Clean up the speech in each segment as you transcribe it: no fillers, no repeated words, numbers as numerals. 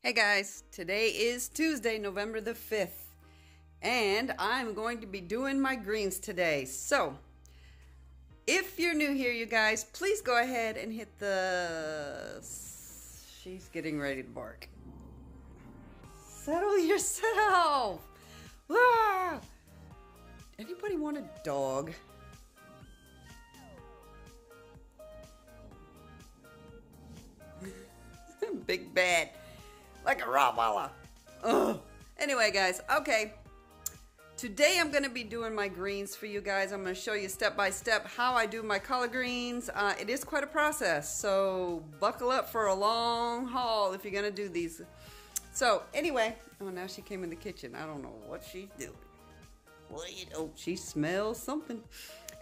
Hey guys, today is Tuesday, November the 5th, and I'm going to be doing my greens today. So, if you're new here, you guys, please go ahead and hit the... She's getting ready to bark. Settle yourself! Ah! Anybody want a dog? Big bad. Like a Rottweiler. Ugh. Anyway, guys, okay. Today I'm going to be doing my greens for you guys. I'm going to show you step by step how I do my collard greens. It is quite a process, so buckle up for a long haul if you're going to do these. So, anyway. Oh, now she came in the kitchen. I don't know what she's doing. Oh, she smells something.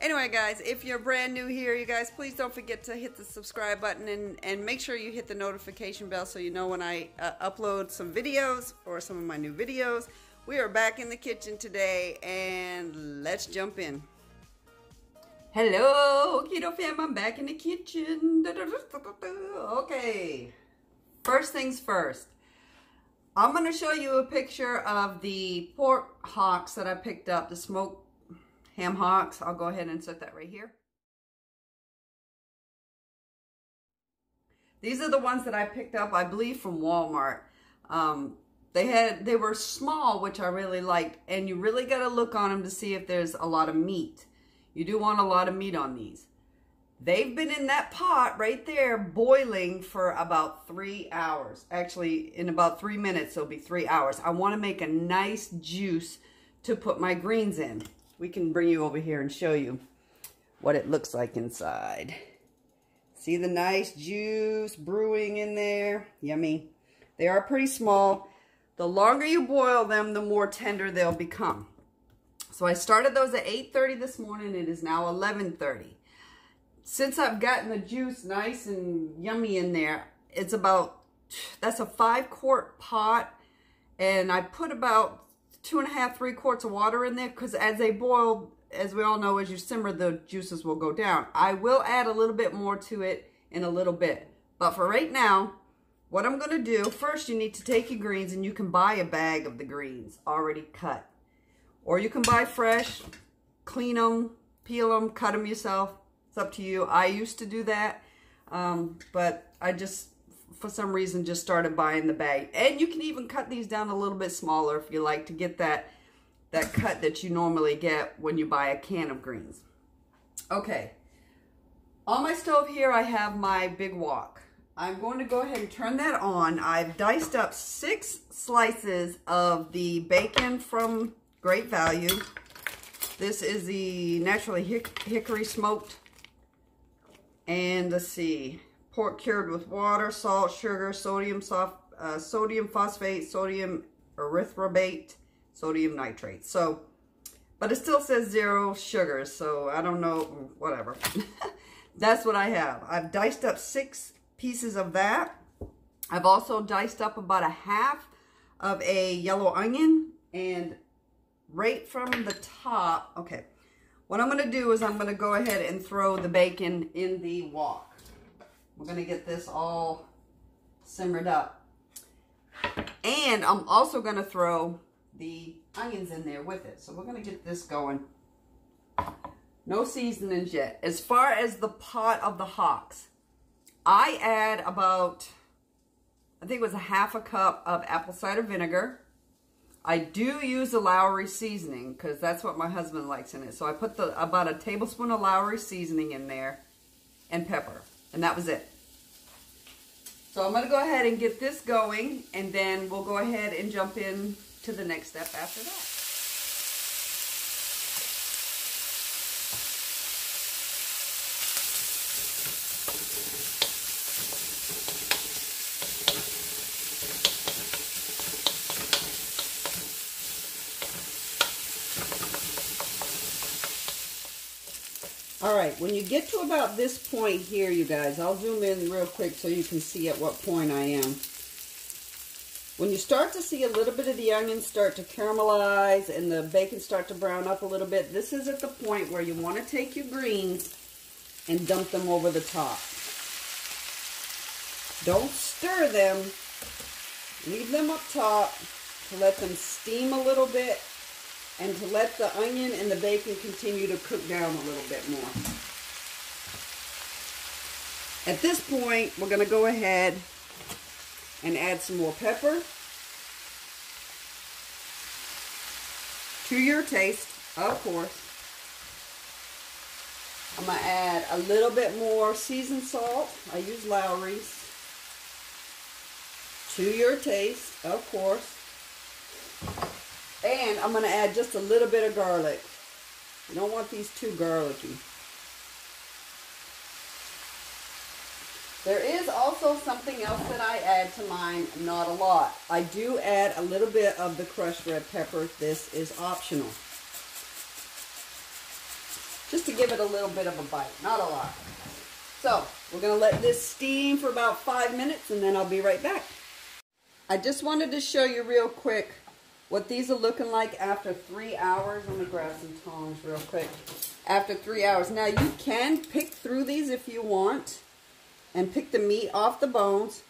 Anyway, guys, if you're brand new here, you guys, please don't forget to hit the subscribe button and make sure you hit the notification bell so you know when I upload some videos or some of my new videos. We are back in the kitchen today, and let's jump in. Hello, Keto Fam, I'm back in the kitchen. Okay, first things first. I'm going to show you a picture of the pork hocks that I picked up, the smoked ham hocks. I'll go ahead and insert that right here. These are the ones that I picked up, I believe, from Walmart. They were small, which I really liked, and you really got to look on them to see if there's a lot of meat. You do want a lot of meat on these. They've been in that pot right there boiling for about 3 hours. Actually, in about 3 minutes, it'll be 3 hours. I want to make a nice juice to put my greens in. We can bring you over here and show you what it looks like inside. See the nice juice brewing in there? Yummy. They are pretty small. The longer you boil them, the more tender they'll become. So I started those at 8:30 this morning. It is now 11:30. Since I've gotten the juice nice and yummy in there, it's about, that's a 5-quart pot, and I put about 2.5, 3 quarts of water in there, because as they boil, as we all know, as you simmer, the juices will go down. I will add a little bit more to it in a little bit. But for right now, what I'm going to do, first you need to take your greens, and you can buy a bag of the greens already cut. Or you can buy fresh, clean them, peel them, cut them yourself. It's up to you. I used to do that, but I just, for some reason, just started buying the bag. And you can even cut these down a little bit smaller if you like, to get that cut that you normally get when you buy a can of greens. Okay. On my stove here, I have my big wok. I'm going to go ahead and turn that on. I've diced up 6 slices of the bacon from Great Value. This is the naturally hickory smoked. And let's see, pork cured with water, salt, sugar, sodium phosphate, sodium erythrobate, sodium nitrate. So, but it still says 0 sugar, so I don't know, whatever. That's what I have. I've diced up 6 pieces of that. I've also diced up about 1/2 of a yellow onion, and right from the top, okay. What I'm going to do is I'm going to go ahead and throw the bacon in the wok. We're going to get this all simmered up. And I'm also going to throw the onions in there with it. So we're going to get this going. No seasonings yet. As far as the pot of the hocks, I add about, I think it was 1/2 cup of apple cider vinegar. I do use the Lowry seasoning because that's what my husband likes in it. So I put about a tablespoon of Lowry seasoning in there and pepper. And that was it. So I'm going to go ahead and get this going, and then we'll go ahead and jump in to the next step after that. All right, when you get to about this point here, you guys, I'll zoom in real quick so you can see at what point I am. When you start to see a little bit of the onions start to caramelize and the bacon start to brown up a little bit, this is at the point where you want to take your greens and dump them over the top. Don't stir them. Leave them up top to let them steam a little bit and to let the onion and the bacon continue to cook down a little bit more. At this point, we're going to go ahead and add some more pepper to your taste, of course. I'm going to add a little bit more seasoned salt. I use Lowry's. To your taste, of course. And I'm going to add just a little bit of garlic. You don't want these too garlicky. There is also something else that I add to mine, not a lot. I do add a little bit of the crushed red pepper. This is optional. Just to give it a little bit of a bite, not a lot. So, we're going to let this steam for about 5 minutes and then I'll be right back. I just wanted to show you real quick what these are looking like after 3 hours. Let me grab some tongs real quick. After 3 hours. Now, you can pick through these if you want and pick the meat off the bones,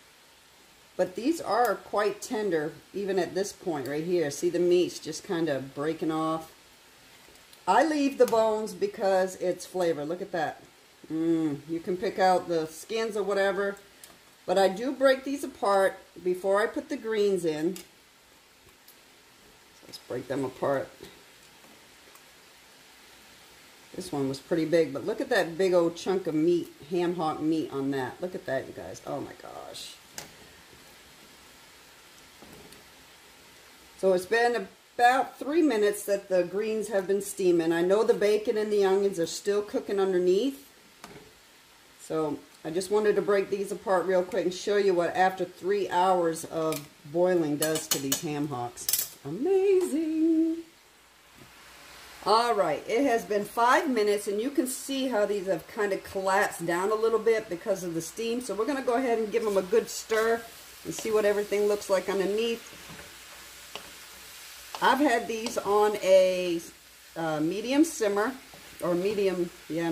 but these are quite tender even at this point right here. See, the meat's just kind of breaking off. I leave the bones because it's flavor. Look at that. You can pick out the skins or whatever, but I do break these apart before I put the greens in. So let's break them apart. This one was pretty big, but look at that big old chunk of meat, ham hock meat on that. Look at that, you guys. Oh my gosh. So it's been about 3 minutes that the greens have been steaming. I know the bacon and the onions are still cooking underneath. So I just wanted to break these apart real quick and show you what after 3 hours of boiling does to these ham hocks. Amazing. All right, it has been 5 minutes, and you can see how these have kind of collapsed down a little bit because of the steam. So we're going to go ahead and give them a good stir and see what everything looks like underneath. I've had these on a medium simmer, or medium. We're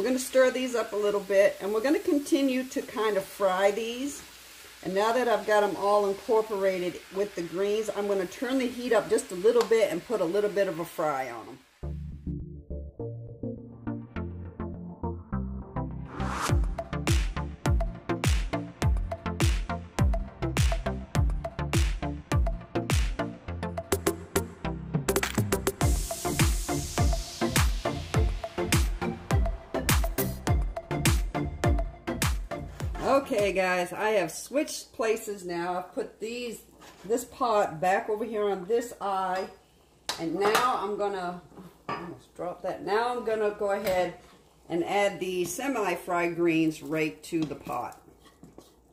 going to stir these up a little bit, and we're going to continue to kind of fry these. And now that I've got them all incorporated with the greens, I'm going to turn the heat up just a little bit and put a little bit of a fry on them. Okay guys, I have switched places now. I've put this pot back over here on this eye, and now I'm gonna, almost drop that. Now I'm gonna go ahead and add the semi-fried greens right to the pot.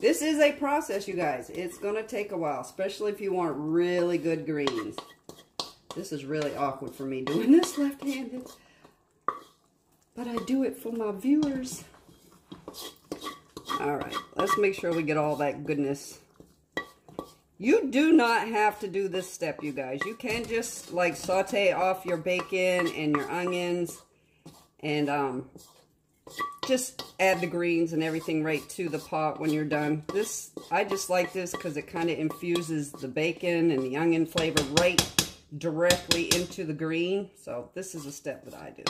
This is a process, you guys. It's gonna take a while, especially if you want really good greens. This is really awkward for me doing this left-handed, but I do it for my viewers. All right, let's make sure we get all that goodness. You do not have to do this step, you guys. You can just like saute off your bacon and your onions and just add the greens and everything right to the pot when you're done. I just like this because it kind of infuses the bacon and the onion flavor right directly into the green. So this is a step that I do.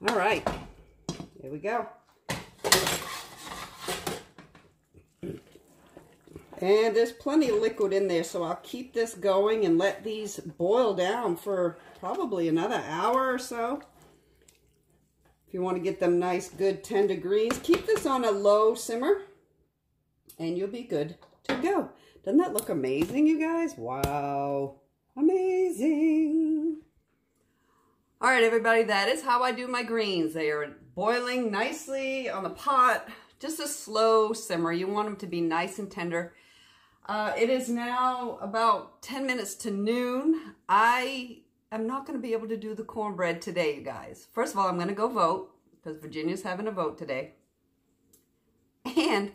All right, here we go. And there's plenty of liquid in there, so I'll keep this going and let these boil down for probably another hour or so. If you want to get them nice, good, tender greens, keep this on a low simmer, and you'll be good to go. Doesn't that look amazing, you guys? Wow. Amazing. All right, everybody, that is how I do my greens. They are boiling nicely on the pot. Just a slow simmer. You want them to be nice and tender. It is now about 10 minutes to noon. I am not going to be able to do the cornbread today, you guys. First of all, I'm going to go vote because Virginia's having a vote today. And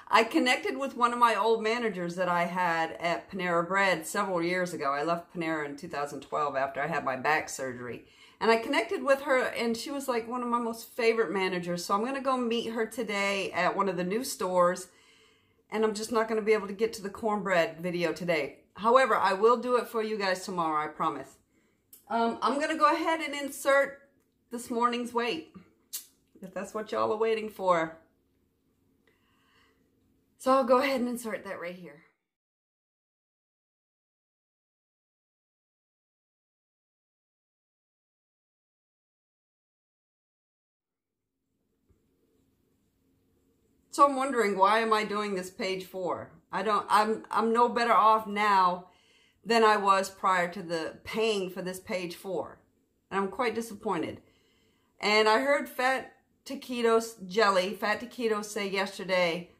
I connected with one of my old managers that I had at Panera Bread several years ago. I left Panera in 2012 after I had my back surgery. And I connected with her, and she was like one of my most favorite managers. So I'm going to go meet her today at one of the new stores and I'm just not going to be able to get to the cornbread video today. However, I will do it for you guys tomorrow, I promise. I'm going to go ahead and insert this morning's weight, if that's what y'all are waiting for. So I'll go ahead and insert that right here. So I'm wondering, why am I doing this page 4? I'm no better off now than I was prior to the paying for this page 4. And I'm quite disappointed. And I heard Fat Taquitos say yesterday,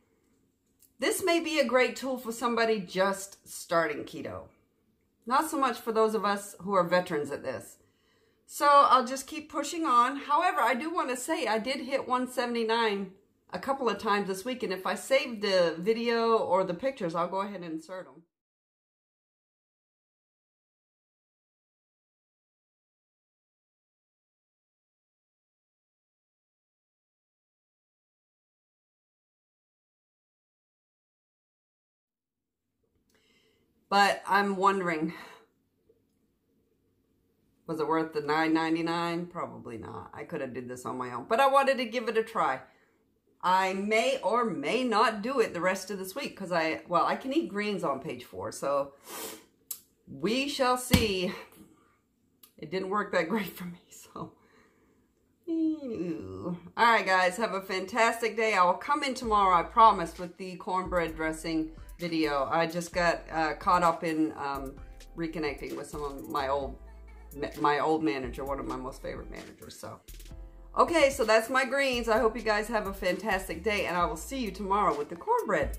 this may be a great tool for somebody just starting keto. Not so much for those of us who are veterans at this. So I'll just keep pushing on. However, I do want to say I did hit 179 a couple of times this week, and if I saved the video or the pictures, I'll go ahead and insert them. But I'm wondering, was it worth the $9.99? Probably not. I could have did this on my own, but I wanted to give it a try. I may or may not do it the rest of this week because I can eat greens on page 4, so we shall see. It didn't work that great for me, so. All right, guys, have a fantastic day. I will come in tomorrow, I promise, with the cornbread dressing video. I just got caught up in reconnecting with some of my old manager, one of my most favorite managers, so. Okay, so that's my greens. I hope you guys have a fantastic day, and I will see you tomorrow with the cornbread.